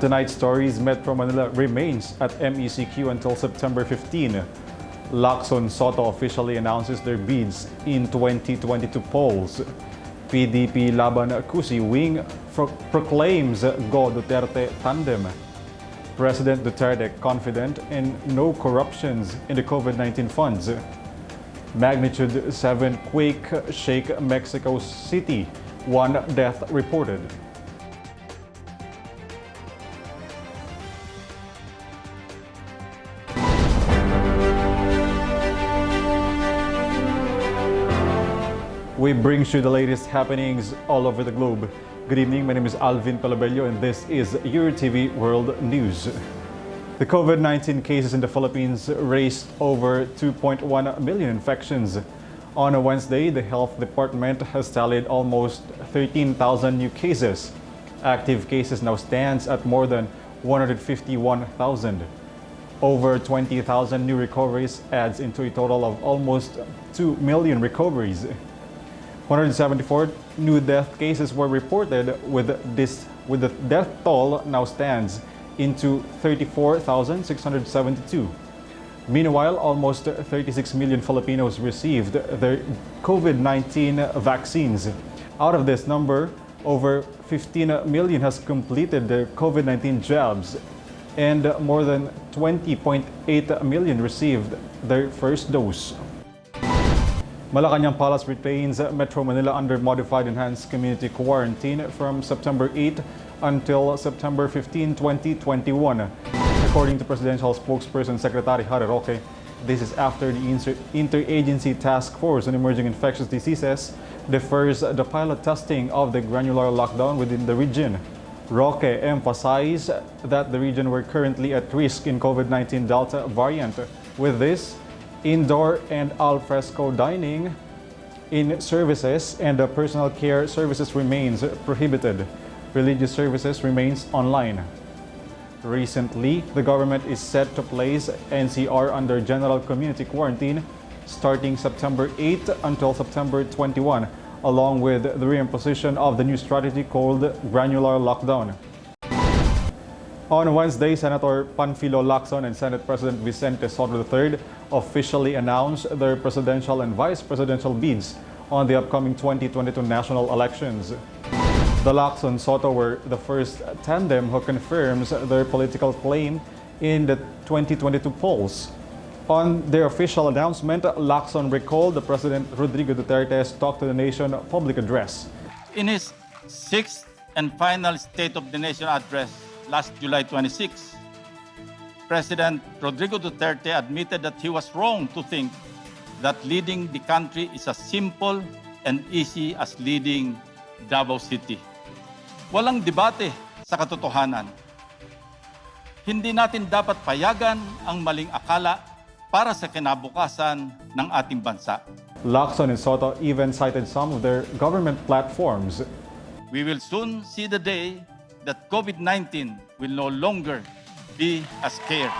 On tonight's stories, Metro Manila remains at MECQ until September 15. Locsin Sotto officially announces their bids in 2022 polls. PDP Laban Kusi wing proclaims Go Duterte tandem. President Duterte confident in no corruptions in the COVID-19 funds. Magnitude 7 quake shake Mexico City. 1 death reported. We bring you the latest happenings all over the globe. Good evening, my name is Alvin Palabello and this is Eurotv World News. The COVID-19 cases in the Philippines raised over 2.1 million infections. On a Wednesday, the Health Department has tallied almost 13,000 new cases. Active cases now stands at more than 151,000. Over 20,000 new recoveries adds into a total of almost 2 million recoveries. 174 new death cases were reported with the death toll now stands into 34,672. Meanwhile, almost 36 million Filipinos received their COVID-19 vaccines. Out of this number, over 15 million has completed their COVID-19 jabs and more than 20.8 million received their first dose. Malacanang Palace retains Metro Manila under modified enhanced community quarantine from September 8 until September 15, 2021. According to Presidential Spokesperson Secretary Harry Roque, this is after the Interagency Task Force on Emerging Infectious Diseases defers the pilot testing of the granular lockdown within the region. Roque emphasized that the region were currently at risk in COVID-19 Delta variant. With this, indoor and al fresco dining in services and personal care services remains prohibited. Religious services remains online. Recently, the government is set to place NCR under general community quarantine starting September 8 until September 21, along with the reimposition of the new strategy called granular lockdown. On Wednesday, Senator Panfilo Locsin and Senate President Vicente Sotto III officially announced their presidential and vice presidential bids on the upcoming 2022 national elections. The Locsin Sotto were the first tandem who confirms their political claim in the 2022 polls. On their official announcement, Locsin recalled the President Rodrigo Duterte's Talk to the Nation public address. In his sixth and final State of the Nation address last July 26, President Rodrigo Duterte admitted that he was wrong to think that leading the country is as simple and easy as leading Davao City. Walang debate sa katotohanan. Hindi natin dapat payagan ang maling akala para sa kinabukasan ng ating bansa. Locsin and Sotto even cited some of their government platforms. We will soon see the day that COVID-19 will no longer be a scare.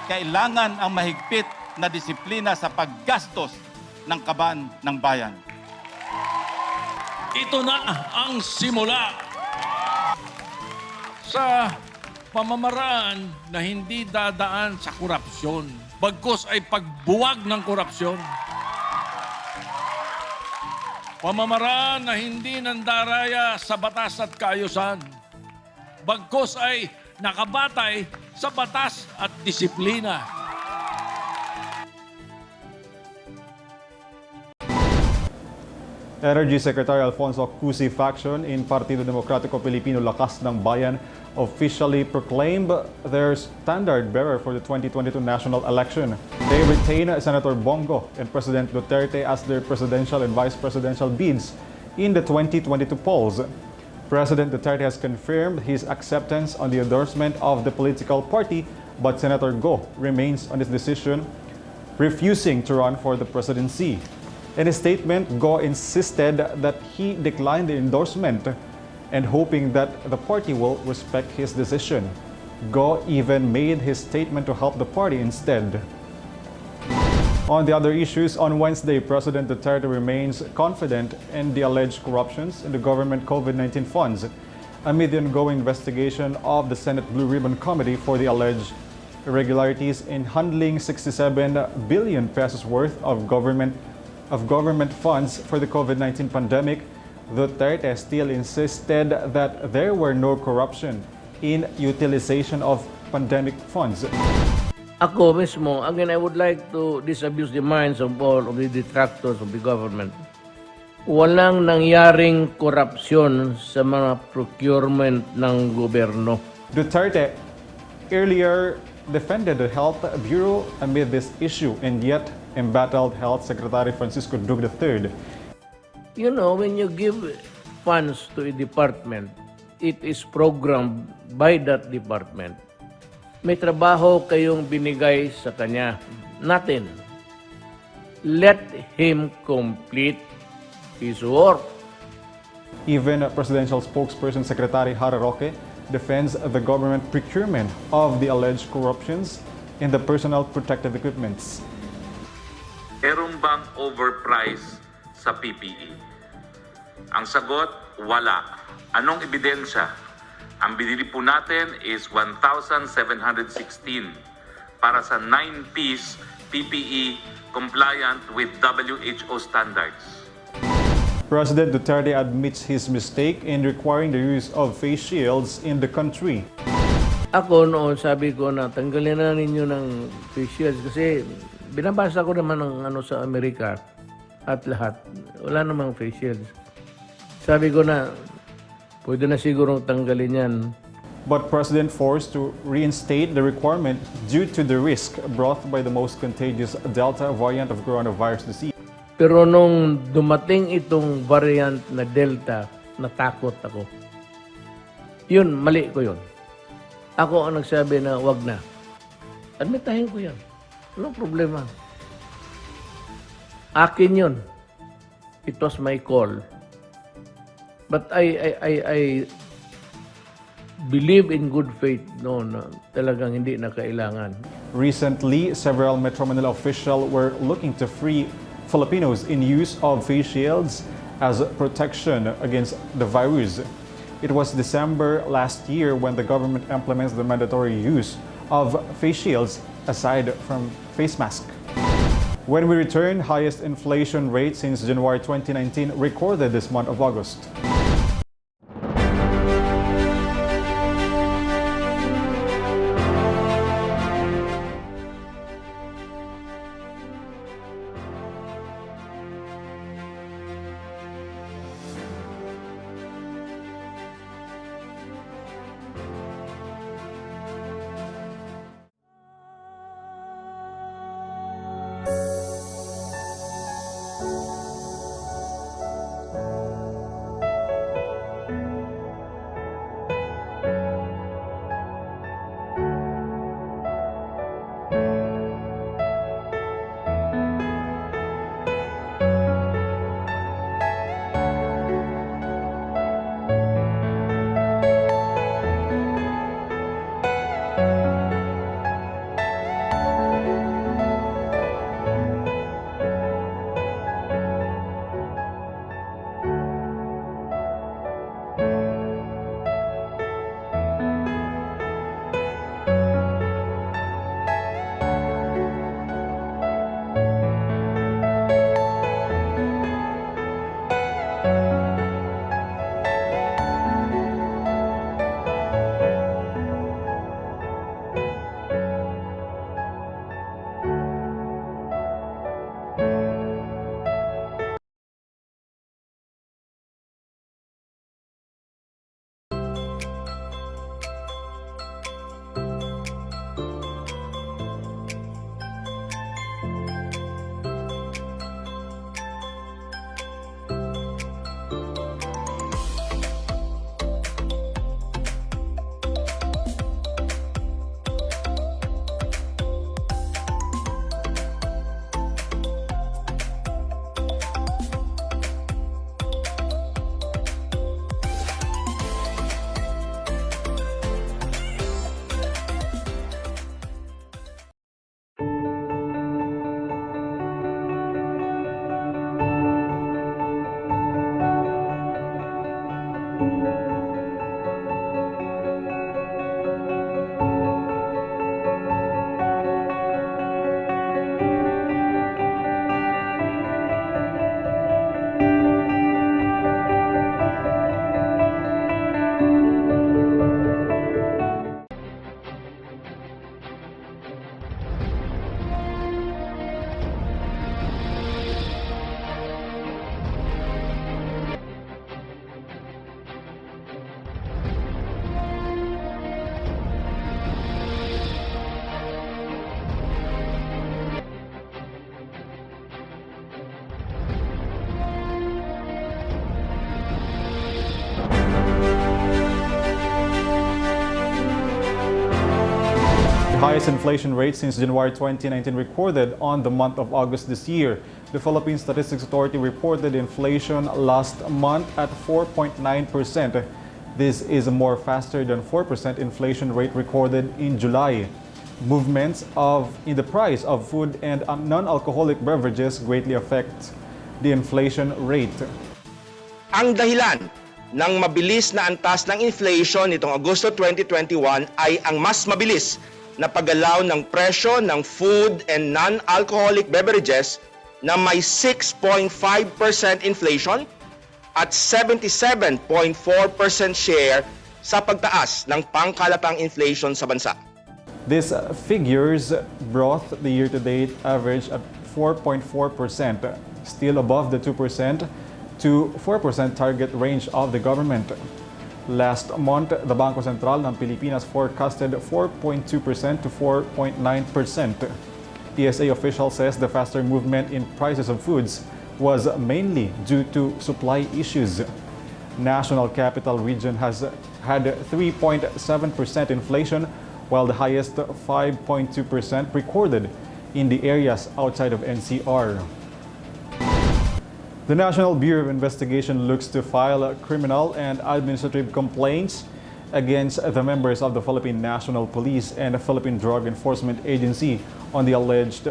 Kailangan ang mahigpit na disiplina sa paggastos ng kaban ng bayan. Ito na ang simula sa pamamaraan na hindi dadaan sa korupsyon, bagkus ay pagbuwag ng korupsyon. Pamamaraan na hindi nandaraya sa batas at kaayusan, bagkus ay nakabatay sa batas at disiplina. Energy Secretary Alfonso Cusi faction in Partido Demokratiko Pilipino Lakas ng Bayan officially proclaimed their standard bearer for the 2022 national election. They retain Senator Bongo and President Duterte as their presidential and vice presidential bids in the 2022 polls. President Duterte has confirmed his acceptance on the endorsement of the political party, but Senator Go remains on his decision, refusing to run for the presidency. In a statement, Go insisted that he declined the endorsement and hoping that the party will respect his decision. Go even made his statement to help the party instead. On the other issues, on Wednesday, President Duterte remains confident in the alleged corruptions in the government COVID-19 funds. amid the ongoing investigation of the Senate Blue Ribbon Committee for the alleged irregularities in handling 67 billion pesos worth of government funds for the COVID-19 pandemic. Duterte still insisted that there were no corruption in utilization of pandemic funds. Ako mismo, again, I would like to disabuse the minds of all of the detractors of the government. Walang nangyaring korupsyon sa mga procurement ng gobyerno. Duterte earlier defended the Health Bureau amid this issue and yet embattled Health Secretary Francisco Duque III. You know, when you give funds to a department, it is programmed by that department. May trabaho kayong binigay sa kanya. Natin. Let him complete his work. Even Presidential Spokesperson Secretary Harry Roque defends the government procurement of the alleged corruptions in the personal protective equipments. Meron bang overprice sa PPE? Ang sagot, wala. Anong ebidensya? Ang binili po natin is 1,716 para sa 9-piece PPE compliant with WHO standards. President Duterte admits his mistake in requiring the use of face shields in the country. Ako noon, sabi ko na tanggalin na ninyo ng face shields kasi binabasa ko naman ng sa Amerika at lahat. Wala namang face shields. Sabi ko na pwede na sigurong tanggalin yan. But President forced to reinstate the requirement due to the risk brought by the most contagious Delta variant of coronavirus disease. Pero nung dumating itong variant na Delta, natakot ako. Yun, mali ko yun. Ako ang nagsabi na wag na. Admitahin ko yan. Anong problema? Akin yun. It was my call. But I believe in good faith na talagang hindi na kailangan. Recently, several Metro Manila officials were looking to free Filipinos in use of face shields as protection against the virus. It was December last year when the government implements the mandatory use of face shields aside from face masks. When we return, highest inflation rate since January 2019 recorded this month of August. highest inflation rate since January 2019 recorded on the month of August this year. The Philippine Statistics Authority reported inflation last month at 4.9%. This is more faster than 4% inflation rate recorded in July. Movements in the price of food and non-alcoholic beverages greatly affect the inflation rate. Ang dahilan ng mabilis na antas ng inflation nitong Agosto 2021 ay ang mas mabilis na paggalaw ng presyo ng food and non-alcoholic beverages na may 6.5% inflation at 77.4% share sa pagtaas ng pangkalatang inflation sa bansa. These figures brought the year-to-date average at 4.4%, still above the 2% to 4% target range of the government. Last month, the Bangko Sentral ng Pilipinas forecasted 4.2% to 4.9%. PSA official says the faster movement in prices of foods was mainly due to supply issues. National Capital Region has had 3.7% inflation, while the highest 5.2% recorded in the areas outside of NCR. The National Bureau of Investigation looks to file criminal and administrative complaints against the members of the Philippine National Police and the Philippine Drug Enforcement Agency on the alleged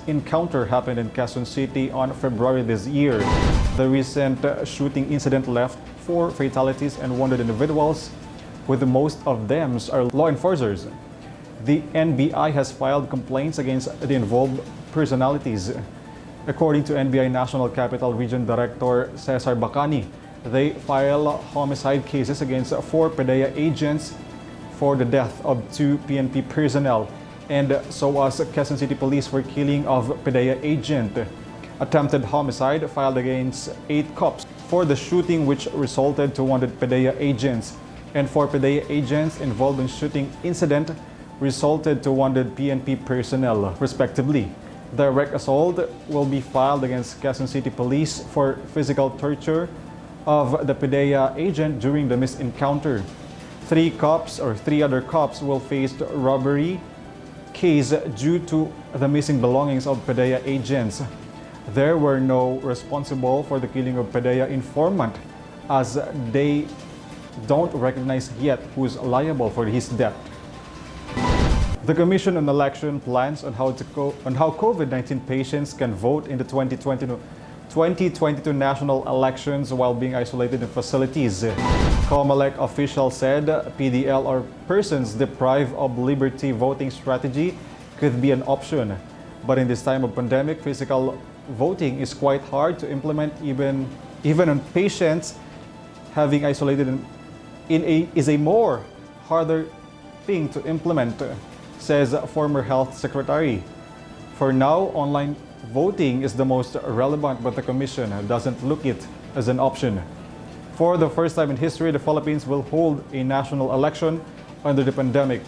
encounter happened in Quezon City on February this year. The recent shooting incident left 4 fatalities and wounded individuals, with most of them are law enforcers. The NBI has filed complaints against the involved personalities. According to NBI National Capital Region Director Cesar Bacani, they file homicide cases against 4 PDEA agents for the death of 2 PNP personnel, and so was Quezon City Police for killing of PDEA agent. Attempted homicide filed against 8 cops for the shooting which resulted to wounded PDEA agents, and 4 PDEA agents involved in shooting incident resulted to wounded PNP personnel, respectively. Direct assault will be filed against Quezon City Police for physical torture of the PDEA agent during the encounter. 3 other cops will face robbery case due to the missing belongings of PDEA agents. There were no responsible for the killing of PDEA informant, as they don't recognize yet who is liable for his death. The Commission on Election plans on how COVID-19 patients can vote in the 2022 national elections while being isolated in facilities. COMELEC officials said PDL or persons deprived of liberty voting strategy could be an option. But in this time of pandemic, physical voting is quite hard to implement even on patients having isolated is a more harder thing to implement, says former health secretary. For now, online voting is the most relevant, but the commission doesn't look it as an option. For the first time in history, the Philippines will hold a national election under the pandemic.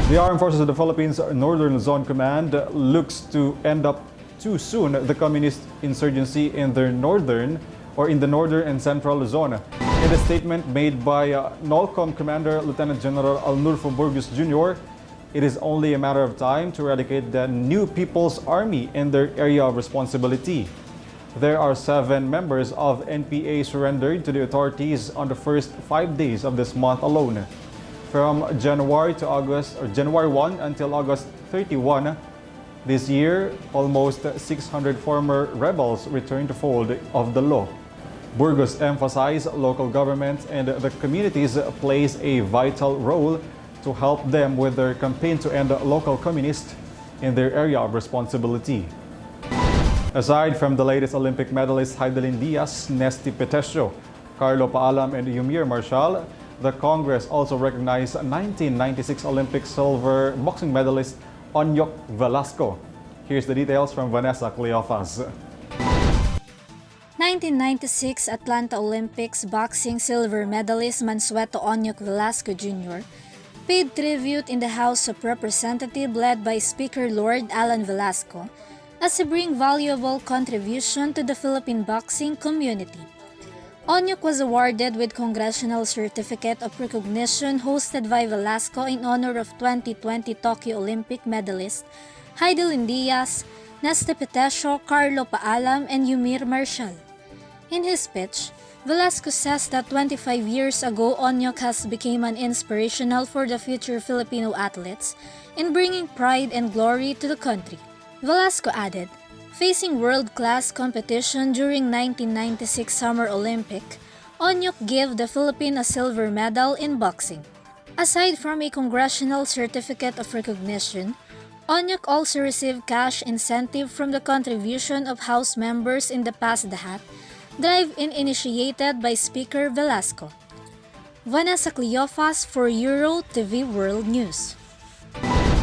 The Armed Forces of the Philippines Northern Zone Command looks to end up too soon the communist insurgency in the northern and central zone. In a statement made by NOLCOM Commander Lieutenant General Alnulfo Burgos Jr., it is only a matter of time to eradicate the New People's Army in their area of responsibility. There are 7 members of NPA surrendered to the authorities on the first 5 days of this month alone. From January 1 until August 31 this year, almost 600 former rebels returned to fold of the law. Burgos emphasized local governments and the communities plays a vital role to help them with their campaign to end local communists in their area of responsibility. Aside from the latest Olympic medalists Heidelin Diaz, Nesty Petesio, Carlo Paalam, and Yumir Marshall, the Congress also recognized 1996 Olympic silver boxing medalist Onyok Velasco. Here's the details from Vanessa Cleofas. 1996 Atlanta Olympics boxing silver medalist Mansueto Onyok Velasco Jr. paid tribute in the House of Representatives led by Speaker Lord Alan Velasco as he bring valuable contribution to the Philippine boxing community. Onyok was awarded with Congressional Certificate of Recognition hosted by Velasco in honor of 2020 Tokyo Olympic medalist Heidelin Diaz, Neste Petesio, Carlo Paalam, and Yumir Marshall. In his speech, Velasco says that 25 years ago, Onyok has become an inspirational for the future Filipino athletes in bringing pride and glory to the country. Velasco added, facing world-class competition during 1996 Summer Olympic, Onyok gave the Philippines a silver medal in boxing. Aside from a Congressional Certificate of Recognition, Onyok also received cash incentive from the contribution of House members in the Pass the Hat drive-in initiated by Speaker Velasco. Vanessa Cleofas for Eurotv World News.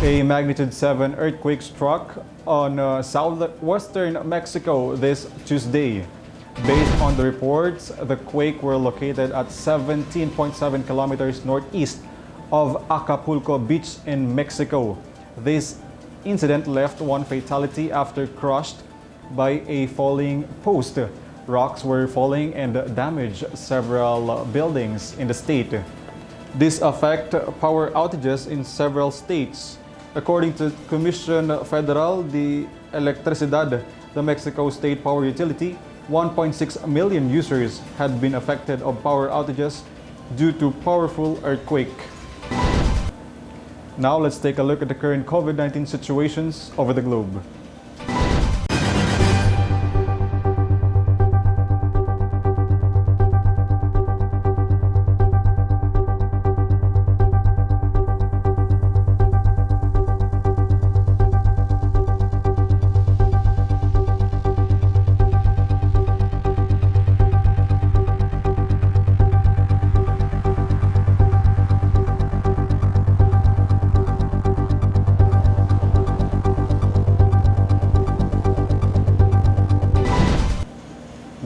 A magnitude 7 earthquake struck on southwestern Mexico this Tuesday. Based on the reports, the quake were located at 17.7 kilometers northeast of Acapulco Beach in Mexico. This incident left one fatality after crushed by a falling post. Rocks were falling and damaged several buildings in the state. This affected power outages in several states. According to Comisión Federal de Electricidad, the Mexico State Power Utility, 1.6 million users had been affected of power outages due to powerful earthquake. Now let's take a look at the current COVID-19 situations over the globe.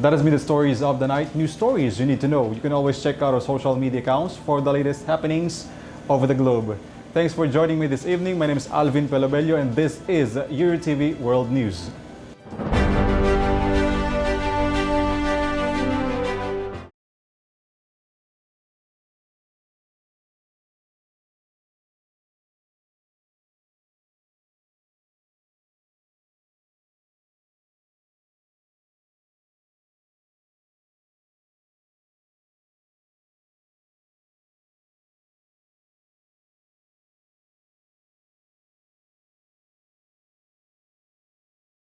That has been the stories of the night. News stories you need to know. You can always check out our social media accounts for the latest happenings over the globe. Thanks for joining me this evening. My name is Alvin Pelobello and this is Eurotv World News.